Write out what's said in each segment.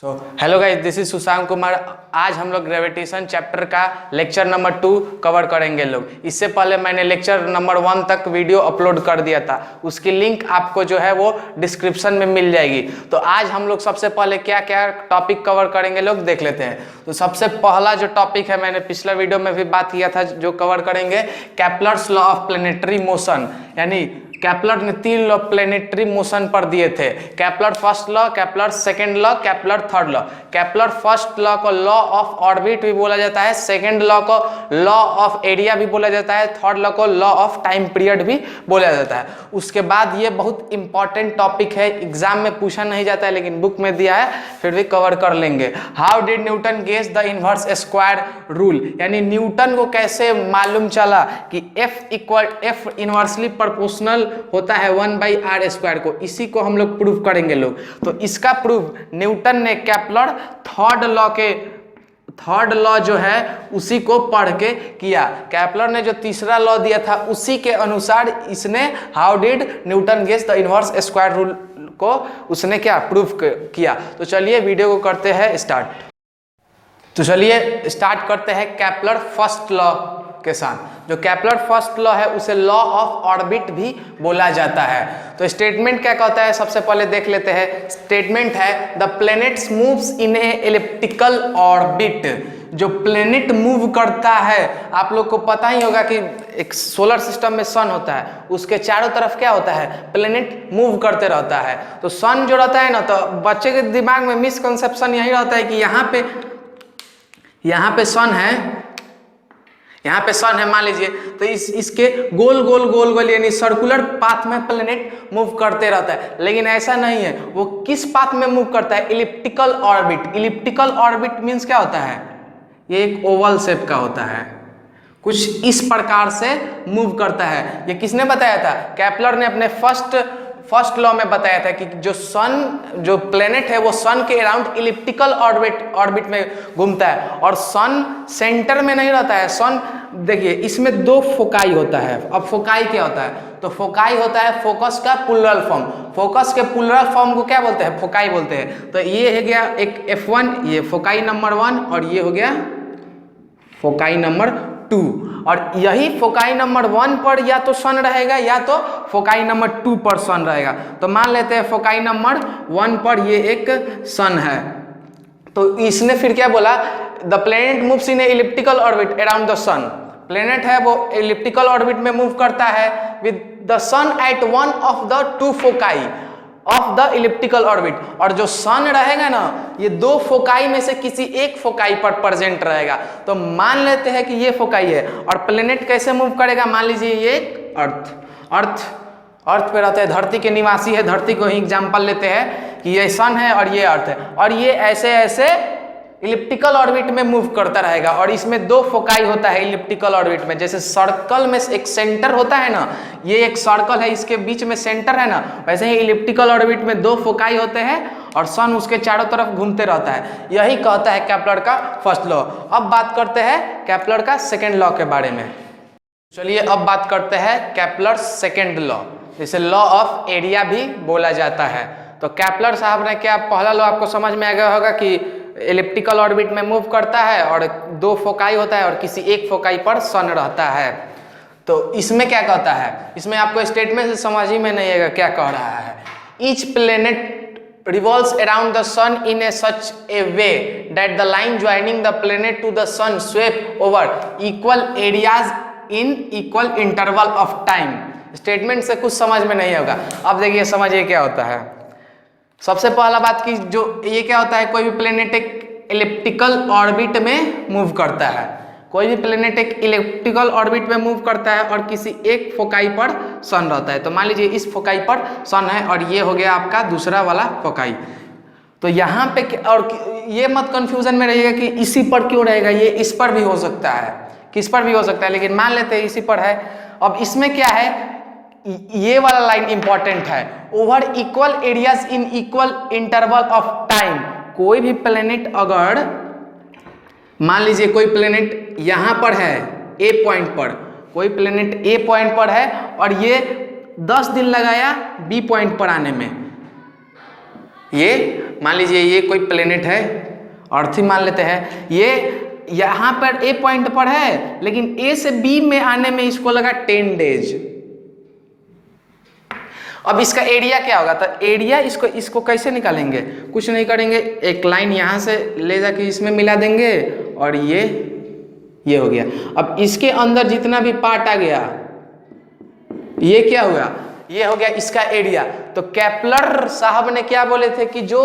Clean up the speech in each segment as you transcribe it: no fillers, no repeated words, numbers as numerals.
Hello guys, this is Sushant Kumar. आज हम लोग ग्रेविटेशन चैप्टर का लेक्चर नंबर 2 कवर करेंगे लोग। इससे पहले मैंने लेक्चर नंबर 1 तक वीडियो अपलोड कर दिया था, उसकी लिंक आपको जो है वो डिस्क्रिप्शन में मिल जाएगी। तो आज हम लोग सबसे पहले क्या क्या टॉपिक कवर करेंगे लोग देख लेते हैं। तो सबसे पहला जो टॉपिक है, मैंने पिछला वीडियो में भी बात किया था, जो कवर करेंगे Kepler's law of planetary motion, यानी केप्लर ने 3 लॉ प्लेनेटरी मोशन पर दिए थे। Kepler first law, Kepler second law, Kepler third law. Kepler first law को लॉ ऑफ ऑर्बिट भी बोला जाता है, सेकंड लॉ को लॉ ऑफ एरिया भी बोला जाता है, थर्ड लॉ को लॉ ऑफ टाइम पीरियड भी बोला जाता है। उसके बाद ये बहुत इंपॉर्टेंट टॉपिक है, एग्जाम में पूछा नहीं जाता है लेकिन बुक में दिया है, फिर भी कवर कर लेंगे। How did Newton guess the inverse square rule, यानी न्यूटन को कैसे मालूम चला कि F इनवर्सली प्रोपोर्शनल होता है 1/r²। को इसी को हम लोग प्रूव करेंगे लोग। तो इसका प्रूफ न्यूटन ने केप्लर थर्ड लॉ जो है उसी को पढ़ के किया। केप्लर ने जो तीसरा लॉ दिया था उसी के अनुसार इसने how did Newton guess the inverse square rule को उसने क्या प्रूफ किया। तो चलिए वीडियो को करते हैं स्टार्ट। तो चलिए स्टार्ट करते हैं केप्लर फर्स्ट लॉ के साथ। जो केप्लर फर्स्ट लॉ है उसे लॉ ऑफ ऑर्बिट भी बोला जाता है। तो स्टेटमेंट क्या कहता है, सबसे पहले देख लेते हैं। स्टेटमेंट है the planets moves in A elliptical orbit. जो प्लैनेट मूव करता है, आप लोग को पता ही होगा कि एक सोलर सिस्टम में सन होता है, उसके चारों तरफ क्या होता है, प्लैनेट मूव करते रहता है। तो सन जो रहता है ना, तो बच्चे के दिमाग में मिसकंसेप्शन यही रहता है कि यहाँ पे सन है, मान लीजिए, तो इसके गोल गोल यानी सर्कुलर पाथ में प्लैनेट मूव करते रहता है। लेकिन ऐसा नहीं है। वो किस पाथ में मूव करता है, elliptical orbit. Elliptical orbit means क्या होता है, ये एक ओवल शेप का होता है, कुछ इस प्रकार से मूव करता है। ये किसने बताया था, केप्लर ने अपने फर्स्ट लॉ में बताया था कि जो प्लेनेट है वो सन के अराउंड इलिप्टिकल ऑर्बिट में घूमता है, और सन सेंटर में नहीं रहता है। सन देखिए, इसमें 2 फोकाई होता है। अब फोकाई क्या होता है, तो फोकाई होता है फोकस का प्लूरल फॉर्म। फोकस के प्लूरल फॉर्म को क्या बोलते हैं, फोकाई बोलते हैं। तो ये हो गया एक F1, ये फोकाई नंबर 1, और ये हो गया फोकाई नंबर 2। और यही फोकाई नंबर 1 पर या तो सन रहेगा या तो फोकाई नंबर 2 पर सन रहेगा। तो मान लेते हैं फोकाई नंबर 1 पर ये एक सन है। तो इसने फिर क्या बोला, the planet moves in a elliptical orbit around the sun. Planet है वो इलिप्टिकल ऑर्बिट में मूव करता है with the sun at one of the 2 foci of the elliptical orbit. और जो सन रहेगा ना, ये 2 फोकाई में से किसी एक फोकाई पर प्रेजेंट रहेगा। तो मान लेते हैं कि ये फोकाई है, और प्लेनेट कैसे मूव करेगा, मान लीजिए ये अर्थ पे रहता है, धरती के निवासी है, धरती को ही एग्जाम्पल लेते हैं कि ये सन है और ये अर्थ है, और ये ऐसे इलिप्टिकल ऑर्बिट में मूव करता रहेगा। और इसमें 2 फोकाई होता है इलिप्टिकल ऑर्बिट में। जैसे सर्कल में एक सेंटर होता है ना, ये एक सर्कल है, इसके बीच में सेंटर है ना, वैसे ही इलिप्टिकल ऑर्बिट में 2 फोकाई होते हैं और सन उसके चारों तरफ घूमते रहता है। यही कहता है केप्लर का फर्स्ट लॉ। अब बात करते हैं केप्लर का सेकेंड लॉ के बारे में। चलिए अब बात करते हैं केप्लर सेकेंड लॉ, जिसे लॉ ऑफ एरिया भी बोला जाता है। तो केप्लर साहब ने क्या, पहला लॉ आपको समझ में आ गया होगा कि एलिप्टिकल ऑर्बिट में मूव करता है और 2 फोकाई होता है और किसी एक फोकाई पर सन रहता है। तो इसमें क्या कहता है, इसमें आपको स्टेटमेंट से समझ ही में नहीं आएगा क्या कह रहा है। Each planet revolves around the sun in a such a way that the line joining the planet to the sun sweep over equal areas in equal interval of time। Statement से कुछ समझ में नहीं होगा। अब देखिए समझिए क्या होता है। सबसे पहला बात की, जो ये क्या होता है, कोई भी प्लेनेट एक इलिप्टिकल ऑर्बिट में मूव करता है। कोई भी प्लेनेट एक इलिप्टिकल ऑर्बिट में मूव करता है और किसी एक फोकाई पर सन रहता है। तो मान लीजिए इस फोकाई पर सन है और ये हो गया आपका दूसरा वाला फोकाई। तो यहाँ पे, और ये मत कंफ्यूजन में रहिएगा कि इसी पर क्यों रहेगा, ये इस पर भी हो सकता है, किस पर भी हो सकता है, लेकिन मान लेते हैं इसी पर है। अब इसमें क्या है, ये वाला लाइन इंपॉर्टेंट है, over equal areas in equal interval of time. कोई भी प्लेनेट, अगर मान लीजिए कोई प्लेनेट यहां पर है ए पॉइंट पर, कोई प्लेनेट ए पॉइंट पर है और ये 10 दिन लगाया बी पॉइंट पर आने में, ये मान लीजिए ये कोई प्लेनेट है, अर्थ ही मान लेते हैं, ये यहाँ पर ए पॉइंट पर है, लेकिन ए से बी में आने में इसको लगा 10 डेज। अब इसका एरिया क्या होगा? तो एरिया इसको कैसे निकालेंगे? कुछ नहीं करेंगे, एक लाइन यहाँ से ले जाके इसमें मिला देंगे और ये हो गया। अब इसके अंदर जितना भी पार्ट आ गया, ये क्या हुआ? ये हो गया इसका एरिया। तो केपलर साहब ने क्या बोले थे कि जो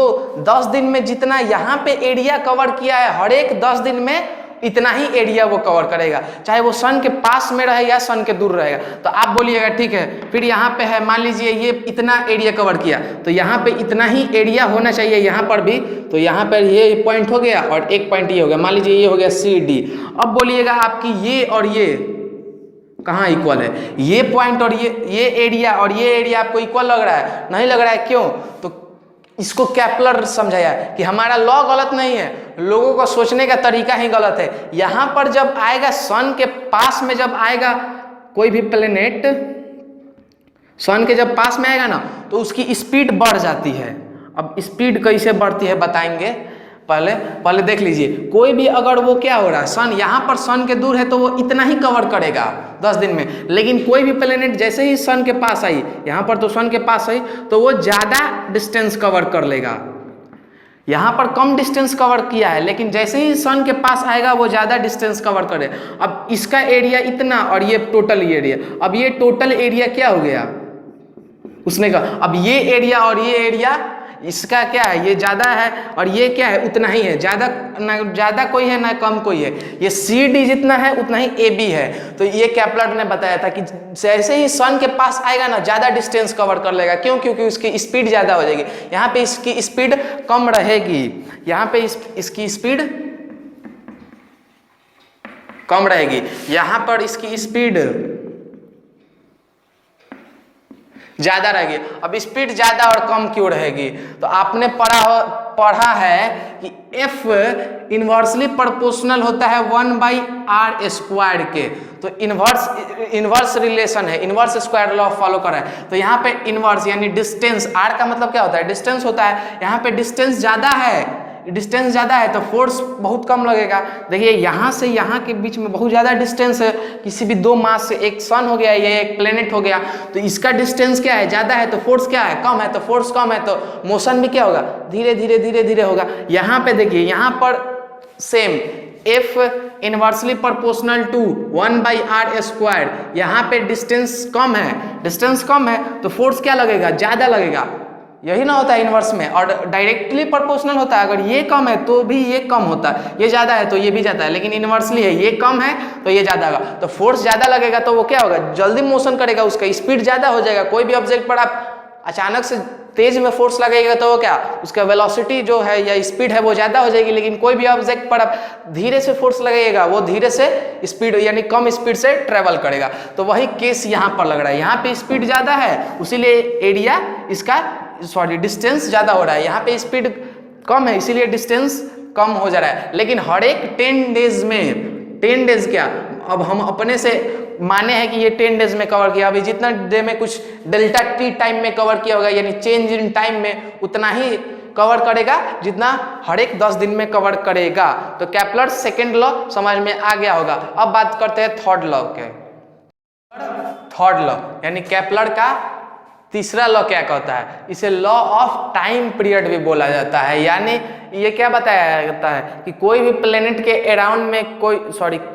10 दिन में जितना यहाँ पे एरिया कवर किया है, हर एक 10 दिन में इतना ही एरिया वो कवर करेगा, चाहे वो सन के पास में रहे या सन के दूर रहेगा। तो आप बोलिएगा ठीक है, फिर यहाँ पे है मान लीजिए ये इतना एरिया कवर किया, तो यहाँ पे इतना ही एरिया होना चाहिए यहाँ पर भी। तो यहाँ पर ये पॉइंट हो गया और एक पॉइंट ये हो गया, मान लीजिए ये हो गया CD। अब बोलिएगा आपकी ये और ये कहाँ इक्वल है? ये पॉइंट और ये एरिया और ये एरिया आपको इक्वल लग रहा है? नहीं लग रहा है। क्यों? तो इसको केपलर समझाया कि हमारा लॉ गलत नहीं है, लोगों का सोचने का तरीका ही गलत है। यहाँ पर जब आएगा सन के पास में, जब आएगा कोई भी प्लेनेट सन के जब पास में आएगा ना, तो उसकी स्पीड बढ़ जाती है। अब स्पीड कैसे बढ़ती है बताएंगे, पहले देख लीजिए। कोई भी अगर वो क्या हो रहा है, सन यहाँ पर सन के दूर है तो वो इतना ही कवर करेगा 10 दिन में, लेकिन कोई भी प्लेनेट जैसे ही सन के पास आई, यहाँ पर तो सन के पास आई, तो वो ज़्यादा डिस्टेंस कवर कर लेगा। यहाँ पर कम डिस्टेंस कवर किया है, लेकिन जैसे ही सन के पास आएगा वो ज़्यादा डिस्टेंस कवर करे। अब इसका एरिया इतना और ये टोटल एरिया, अब ये टोटल एरिया क्या हो गया उसने कहा। अब ये एरिया और ये एरिया इसका क्या है, ये ज़्यादा है और ये क्या है, उतना ही है। ज़्यादा कोई है ना कम कोई है। ये CD जितना है उतना ही AB है। तो ये केपलर ने बताया था कि जैसे ही सन के पास आएगा ना, ज़्यादा डिस्टेंस कवर कर लेगा। क्यों? क्योंकि उसकी स्पीड ज़्यादा हो जाएगी। यहाँ पे इसकी स्पीड कम रहेगी, यहाँ पे इसकी स्पीड कम रहेगी, यहाँ पर इसकी स्पीड ज्यादा रहेगी। अब स्पीड ज्यादा और कम क्यों रहेगी? तो आपने पढ़ा है कि F इनवर्सली प्रोपोर्शनल होता है 1/r² के। तो इनवर्स रिलेशन है, इनवर्स स्क्वायर लॉ फॉलो कर रहा है। तो यहाँ पे इनवर्स यानी डिस्टेंस, r का मतलब क्या होता है? डिस्टेंस होता है। यहाँ पे डिस्टेंस ज्यादा है तो फोर्स बहुत कम लगेगा। देखिए यहाँ से यहाँ के बीच में बहुत ज़्यादा डिस्टेंस है, किसी भी दो मास से, एक सन हो गया ये एक प्लेनेट हो गया, तो इसका डिस्टेंस क्या है? ज़्यादा है तो फोर्स क्या है? कम है। तो फोर्स कम है तो मोशन भी क्या होगा? धीरे धीरे होगा। यहाँ पे देखिए, यहाँ पर same F inversely proportional to 1/r²। यहाँ पे डिस्टेंस कम है तो फोर्स क्या लगेगा? ज़्यादा लगेगा। यही ना होता है इनवर्स में। और डायरेक्टली प्रोपोर्शनल होता है, अगर ये कम है तो भी ये कम होता है, ये ज़्यादा है तो ये भी ज़्यादा है। लेकिन इनवर्सली है, ये कम है तो ये ज़्यादा होगा। तो फोर्स ज़्यादा लगेगा तो वो क्या होगा? जल्दी मोशन करेगा, उसका स्पीड ज़्यादा हो जाएगा। कोई भी ऑब्जेक्ट पर आप अचानक से तेज में फोर्स लगेगा तो वो क्या, उसका वेलोसिटी जो है या स्पीड है वो ज़्यादा हो जाएगी। लेकिन कोई भी ऑब्जेक्ट पर आप धीरे से फोर्स लगेगा, वो धीरे से स्पीड यानी कम स्पीड से ट्रेवल करेगा। तो वही केस यहाँ पर लग रहा है। यहाँ पे स्पीड ज़्यादा है, उसीलिए एरिया इसका डिस्टेंस ज़्यादा हो रहा है। यहाँ पे स्पीड कम है, इसीलिए डिस्टेंस कम हो जा रहा है। लेकिन हर एक 10 डेज में, 10 डेज क्या, अब हम अपने से माने हैं कि ये 10 डेज में कवर किया। अभी जितना देर में कुछ डेल्टा T टाइम में कवर किया होगा, यानी चेंज इन टाइम में उतना ही कवर करेगा जितना हर एक 10 दिन में कवर करेगा। तो केपलर सेकेंड लॉ समझ में आ गया होगा। अब बात करते हैं थर्ड लॉ के। थर्ड लॉ यानी केपलर का तीसरा लॉ क्या कहता है? इसे लॉ ऑफ टाइम पीरियड भी बोला जाता है। यानी ये क्या बताया जाता है कि कोई भी प्लेनेट के अराउंड में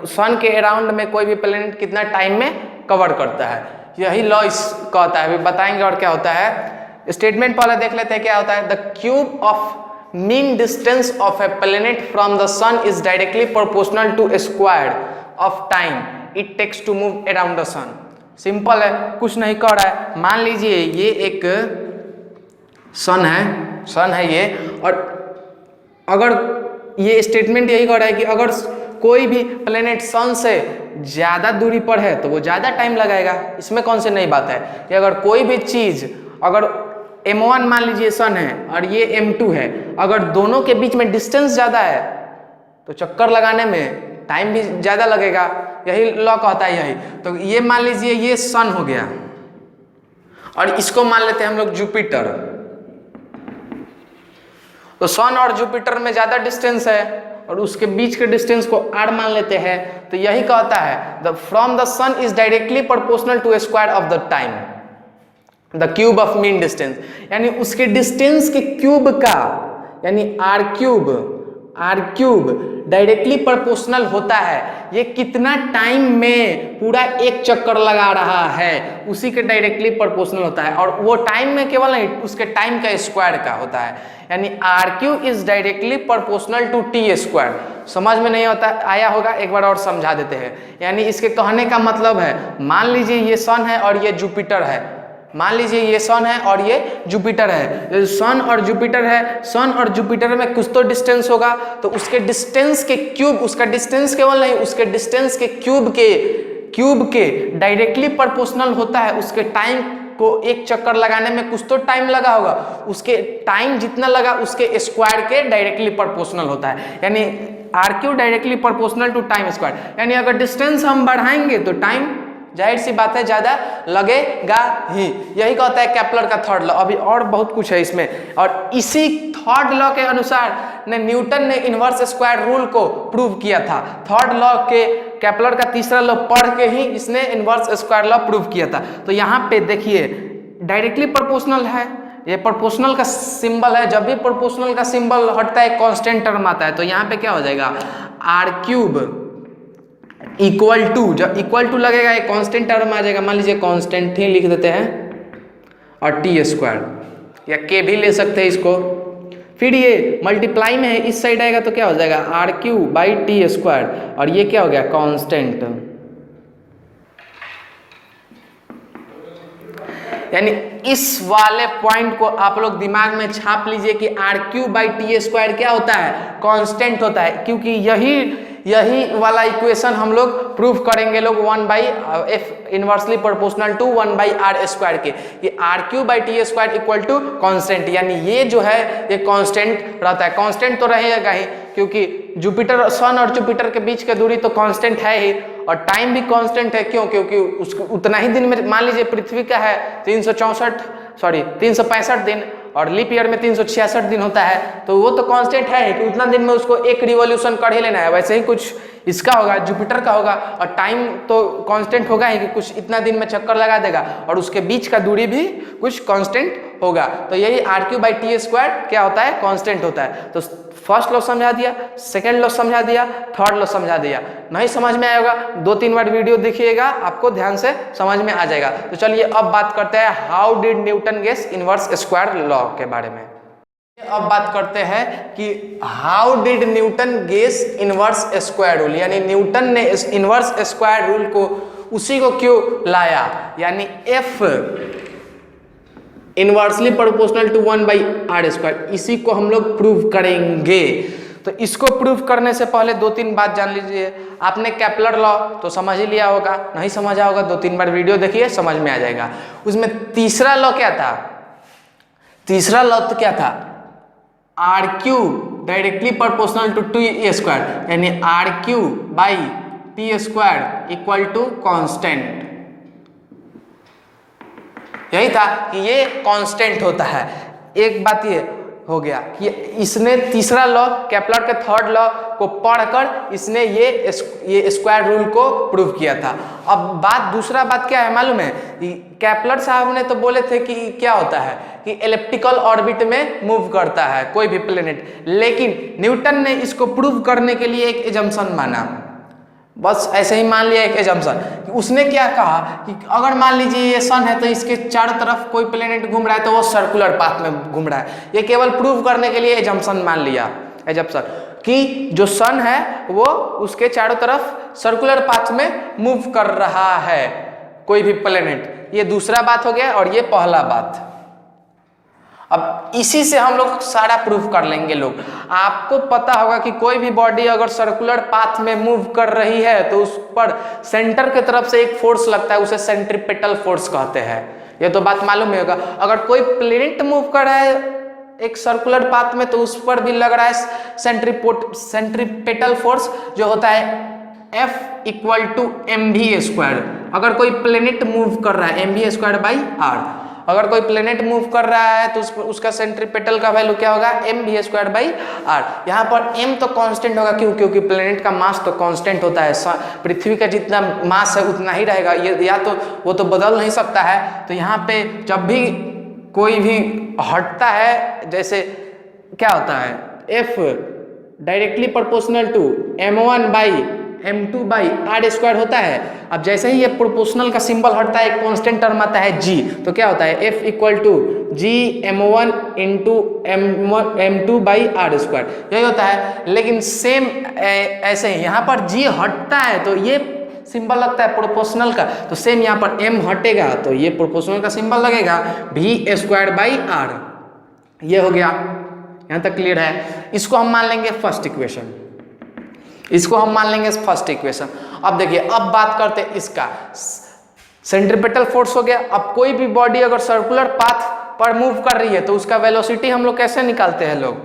सन के अराउंड में कोई भी प्लेनेट कितना टाइम में कवर करता है, यही लॉ इस कहता है। बताएंगे और क्या होता है। स्टेटमेंट पहले देख लेते हैं क्या होता है। The cube of mean distance of a planet from the sun is directly proportional to square of time it takes to move around the sun. Simple है, कुछ नहीं कर रहा है। मान लीजिए ये एक सन है ये, और अगर ये स्टेटमेंट यही कह रहा है कि अगर कोई भी प्लेनेट सन से ज़्यादा दूरी पर है तो वो ज़्यादा टाइम लगाएगा। इसमें कौन सी नई बात है कि अगर कोई भी चीज़, अगर M1 मान लीजिए सन है और ये M2 है, अगर दोनों के बीच में डिस्टेंस ज़्यादा है तो चक्कर लगाने में टाइम भी ज़्यादा लगेगा। यही लॉ कहता है यही। तो ये मान लीजिए ये सन हो गया, और इसको मान लेते हैं हम लोग जुपिटर। तो सन और जुपिटर में ज़्यादा डिस्टेंस है और उसके बीच के डिस्टेंस को r मान लेते हैं। तो यही कहता है from the sun is directly proportional to square of the time the cube of mean distance, यानी उसके डिस्टेंस के क्यूब का यानी आर क्यूब डायरेक्टली प्रोपोर्शनल होता है ये कितना टाइम में पूरा एक चक्कर लगा रहा है उसी के डायरेक्टली प्रोपोर्शनल होता है। और वो टाइम में केवल नहीं, उसके टाइम का स्क्वायर का होता है, यानी R cube is directly proportional to T square. समझ में नहीं होता आया होगा, एक बार और समझा देते हैं। यानी इसके कहने का मतलब है, मान लीजिए ये सन है और ये जुपिटर है, मान लीजिए ये सन है और ये जुपिटर है, सन और जुपिटर है, सन और जुपिटर में कुछ तो डिस्टेंस होगा, तो उसके डिस्टेंस के क्यूब, उसका डिस्टेंस केवल नहीं, उसके डिस्टेंस के क्यूब के डायरेक्टली प्रोपोर्शनल होता है उसके टाइम को एक चक्कर लगाने में कुछ तो टाइम लगा होगा, उसके टाइम जितना लगा उसके स्क्वायर के डायरेक्टली प्रोपोर्शनल होता है, यानी R cube directly proportional to time square. यानी अगर डिस्टेंस हम बढ़ाएंगे तो टाइम जाहिर सी बात है ज्यादा लगेगा ही। यही कहता है केपलर का थर्ड लॉ। अभी और बहुत कुछ है इसमें, और इसी थर्ड लॉ के अनुसार न्यूटन ने इनवर्स स्क्वायर रूल को प्रूव किया था। थर्ड लॉ के केपलर का तीसरा लॉ पढ़ के ही इसने इनवर्स स्क्वायर लॉ प्रूव किया था। तो यहाँ पे देखिए डायरेक्टली प्रोपोर्शनल है, ये प्रोपोर्शनल का सिंबल है, जब भी प्रोपोर्शनल का सिंबल हटता है कांस्टेंट टर्म आता है, तो यहाँ पे क्या हो जाएगा आर क्यूब इक्वल टू, जब इक्वल टू लगेगा एक कांस्टेंट टर्म आ जाएगा, मान लीजिए कांस्टेंट ही लिख देते हैं, और टी स्क्वायर या के भी ले सकते हैं इसको। फिर ये मल्टीप्लाई में है, इस साइड आएगा तो क्या हो जाएगा R cube by T square, और ये क्या हो गया कांस्टेंट। यानी इस वाले पॉइंट को आप लोग दिमाग में छाप लीजिए कि R cube by T square क्या होता है कांस्टेंट होता है, क्योंकि यही वाला इक्वेशन हम लोग प्रूफ करेंगे लोग 1 by F inversely proportional to 1 by R square के, ये R cube by T square equal to constant, यानी ये जो है ये कांस्टेंट रहता है। कांस्टेंट तो रहेगा ही क्योंकि जुपिटर, सन और जुपिटर के बीच की दूरी तो कांस्टेंट है ही, और टाइम भी कांस्टेंट है। क्यों? क्योंकि उसको उतना ही दिन में, मान लीजिए पृथ्वी का है 365 दिन और लीप ईयर में 366 दिन होता है, तो वो तो कांस्टेंट है कि उतना दिन में उसको एक रिवॉल्यूशन कर ही लेना है। वैसे ही कुछ इसका होगा, जुपिटर का होगा, और टाइम तो कांस्टेंट होगा ही कि कुछ इतना दिन में चक्कर लगा देगा, और उसके बीच का दूरी भी कुछ कांस्टेंट होगा। तो यही R cube by T square क्या होता है कांस्टेंट होता है। तो फर्स्ट लॉ समझा दिया, सेकेंड लॉ समझा दिया, थर्ड लॉ समझा दिया। नहीं समझ में आएगा 2-3 बार वीडियो देखिएगा, आपको ध्यान से समझ में आ जाएगा। तो चलिए अब बात करते हैं how did Newton guess inverse square law के बारे में। अब बात करते हैं कि how did Newton guess inverse square rule, यानी न्यूटन ने इस इनवर्स स्क्वायर रूल को उसी को क्यों लाया, यानी F inversely proportional to 1 by R square, इसी को हम लोग प्रूव करेंगे। तो इसको प्रूव करने से पहले 2-3 बात जान लीजिए। आपने केपलर लॉ तो समझ ही लिया होगा, नहीं समझा होगा 2-3 बार वीडियो देखिए समझ में आ जाएगा। उसमें तीसरा लॉ क्या था, तीसरा लॉ तो क्या था R cube directly proportional to T square, यानी R cube by T square equal to constant. यही था कि ये कांस्टेंट होता है। एक बात ये हो गया कि इसने तीसरा लॉ केपलर के थर्ड लॉ को पढ़कर इसने ये स्क्वायर रूल को प्रूव किया था। अब बात दूसरा बात क्या है मालूम है, केपलर साहब ने तो बोले थे कि क्या होता है कि एलिप्टिकल ऑर्बिट में मूव करता है कोई भी प्लेनेट, लेकिन न्यूटन ने इसको प्रूव करने के लिए एक एजम्पशन माना, बस ऐसे ही मान लिया एक एजम्पशन। उसने क्या कहा कि अगर मान लीजिए ये सन है तो इसके चारों तरफ कोई प्लेनेट घूम रहा है तो वो सर्कुलर पाथ में घूम रहा है। ये केवल प्रूव करने के लिए एजम्पशन मान लिया, एजम्पशन कि जो सन है वो उसके चारों तरफ सर्कुलर पाथ में मूव कर रहा है कोई भी प्लेनेट। ये दूसरा बात हो गया, और ये पहला बात। अब इसी से हम लोग सारा प्रूफ कर लेंगे लोग। आपको पता होगा कि कोई भी बॉडी अगर सर्कुलर पाथ में मूव कर रही है तो उस पर सेंटर की तरफ से एक फोर्स लगता है, उसे सेंट्रीपेटल फोर्स कहते हैं। ये तो बात मालूम ही होगा। अगर कोई प्लेनेट मूव कर रहा है एक सर्कुलर पाथ में तो उस पर भी लग रहा है सेंट्रीपेटल फोर्स, जो होता है F equal to mv square. अगर कोई प्लेनेट मूव कर रहा है mv स्क्वायर बाई आर, अगर कोई प्लेनेट मूव कर रहा है तो उसका सेंट्रीपेटल का वैल्यू क्या होगा, mv²/r। यहाँ पर m तो कांस्टेंट होगा, क्यों? क्योंकि प्लेनेट का मास तो कांस्टेंट होता है, पृथ्वी का जितना मास है उतना ही रहेगा, ये या तो वो तो बदल नहीं सकता है। तो यहाँ पे जब भी कोई भी हटता है, जैसे क्या होता है, f directly proportional to m1/m2/r² होता है। अब जैसे ही ये प्रोपोर्शनल का सिंबल हटता है, एक कांस्टेंट टर्म आता है g, तो क्या होता है, f = g m1 × m2/r², यही होता है। लेकिन सेम ऐसे ही यहाँ पर g हटता है तो ये सिंबल लगता है प्रोपोर्शनल का, तो सेम यहाँ पर m हटेगा तो ये प्रोपोर्शनल का सिंबल लगेगा v²/r। ये हो गया, यहाँ तक क्लियर है। इसको हम मान लेंगे फर्स्ट इक्वेशन, इसको हम मान लेंगे फर्स्ट इक्वेशन। अब देखिए, अब बात करते हैं इसका सेंट्रीपेटल फोर्स हो गया। अब कोई भी बॉडी अगर सर्कुलर पाथ पर मूव कर रही है तो उसका वेलोसिटी हम लोग कैसे निकालते हैं लोग,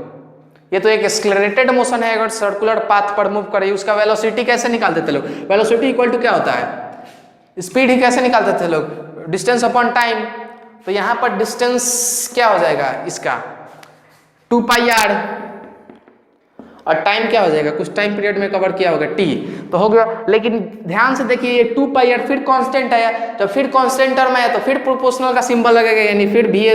ये तो एक एक्सेलरेटेड मोशन है, अगर सर्कुलर पाथ पर मूव कर रही है उसका वेलोसिटी कैसे निकालते थे लोग, वेलोसिटी इक्वल टू क्या होता है, स्पीड ही कैसे निकालते थे लोग, डिस्टेंस अपॉन टाइम। तो यहाँ पर डिस्टेंस क्या हो जाएगा इसका 2πr, और टाइम क्या हो जाएगा, कुछ टाइम पीरियड में कवर किया होगा t, तो हो गया। लेकिन ध्यान से देखिए, ये 2πr फिर कांस्टेंट आया, जब फिर कांस्टेंट टर्म आया तो फिर प्रोपोर्शनल का सिंबल लगेगा, यानी फिर भी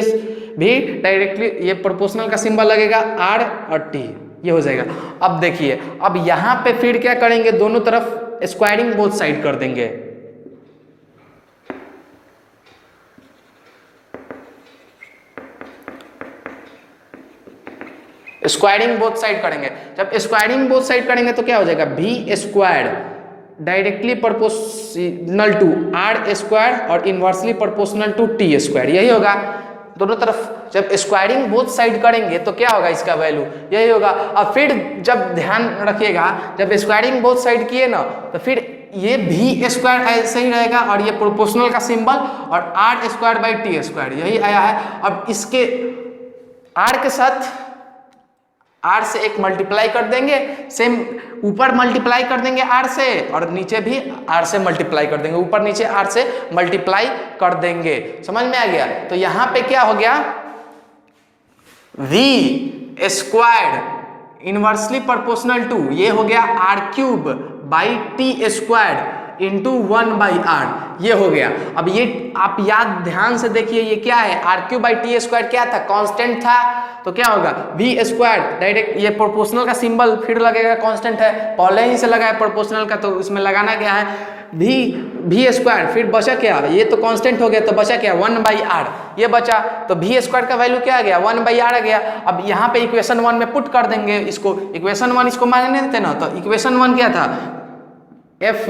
डायरेक्टली ये प्रोपोर्शनल का सिंबल लगेगा r और t, ये हो जाएगा। अब देखिए, अब यहाँ पे फिर क्या करेंगे, दोनों तरफ स्क्वायरिंग बोथ साइड कर देंगे। स्क्वायरिंग बोथ साइड करेंगे, जब स्क्वायरिंग बोथ साइड करेंगे तो क्या हो जाएगा, v² directly proportional to r² और इनवर्सली प्रोपोर्शनल टू t², यही होगा। दोनों तरफ जब स्क्वायरिंग बोथ साइड करेंगे तो क्या होगा, इसका वैल्यू यही होगा। अब फिर जब ध्यान रखिएगा, जब स्क्वायरिंग बोथ साइड किए ना तो फिर ये v² ऐसे ही रहेगा और ये प्रोपोर्शनल का सिंबल और r²/t², यही आया है। अब इसके r के साथ r से एक मल्टीप्लाई कर देंगे, सेम ऊपर मल्टीप्लाई कर देंगे r से और नीचे भी r से मल्टीप्लाई कर देंगे, ऊपर नीचे r से मल्टीप्लाई कर देंगे। समझ में आ गया? तो यहाँ पे क्या हो गया, v² इनवर्सली प्रोपोर्शनल टू, ये हो गया r³ इंटू 1/r, ये हो गया। अब ये आप याद ध्यान से देखिए, ये क्या है, r³/t² क्या था, कांस्टेंट था, तो क्या होगा v² डायरेक्ट, ये प्रोपोर्शनल का सिंबल फिर लगेगा, कांस्टेंट है पहले ही से लगा है प्रोपोर्शनल का, तो इसमें लगाना क्या है v², फिर बचा क्या, ये तो कांस्टेंट हो गया तो बचा क्या 1/r, ये बचा, तो v² का वैल्यू क्या आ गया 1/r आ गया। अब यहाँ पे इक्वेशन 1 में पुट कर देंगे इसको, इक्वेशन 1 इसको मांगने देते ना, तो इक्वेशन 1 क्या था, f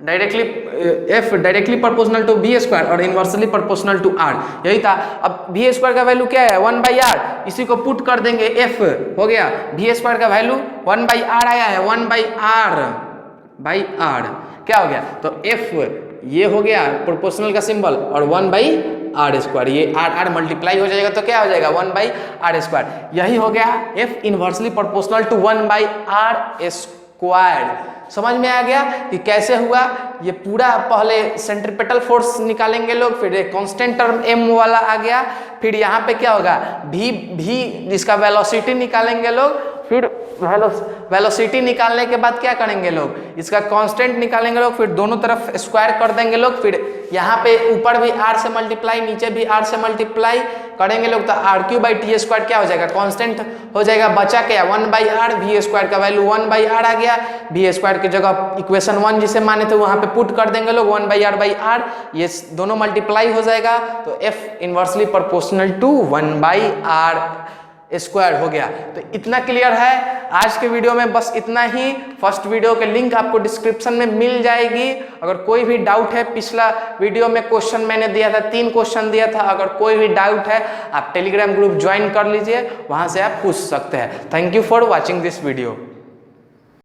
directly proportional to v² और इनवर्सली प्रोपोर्शनल टू r, यही था। अब v² का वैल्यू क्या है 1/r, इसी को पुट कर देंगे, f हो गया, v² का वैल्यू 1/r आया है, 1/r क्या हो गया, तो f ये हो गया प्रोपोर्शनल का सिंबल और 1/r², ये r मल्टीप्लाई हो जाएगा तो क्या हो जाएगा 1/r², यही हो गया f inversely proportional to 1/r²। समझ में आ गया कि कैसे हुआ, ये पूरा पहले सेंट्रीपेटल फोर्स निकालेंगे लोग, फिर एक कांस्टेंट टर्म m वाला आ गया, फिर यहाँ पे क्या होगा v जिसका वेलोसिटी निकालेंगे लोग, फिर वेलोसिटी निकालने के बाद क्या करेंगे लोग, इसका कांस्टेंट निकालेंगे लोग, फिर दोनों तरफ स्क्वायर कर देंगे लोग, फिर यहाँ पे ऊपर भी r से मल्टीप्लाई नीचे भी r से मल्टीप्लाई करेंगे लोग, तो r³/t² क्या हो जाएगा, कांस्टेंट हो जाएगा, बचा क्या 1/r, v² का वैल्यू 1/r आ गया, v² की जगह इक्वेशन 1 जिसे माने थे वहां पे पुट कर देंगे लोग 1/r/r, ये दोनों मल्टीप्लाई हो जाएगा, तो f inversely proportional to 1/r² हो गया। तो इतना क्लियर है आज के वीडियो में, बस इतना ही। फर्स्ट वीडियो के लिंक आपको डिस्क्रिप्शन में मिल जाएगी। अगर कोई भी डाउट है, पिछला वीडियो में क्वेश्चन मैंने दिया था, 3 क्वेश्चन दिया था, अगर कोई भी डाउट है आप टेलीग्राम ग्रुप ज्वाइन कर लीजिए, वहां से आप पूछ सकते हैं। Thank you for watching this video.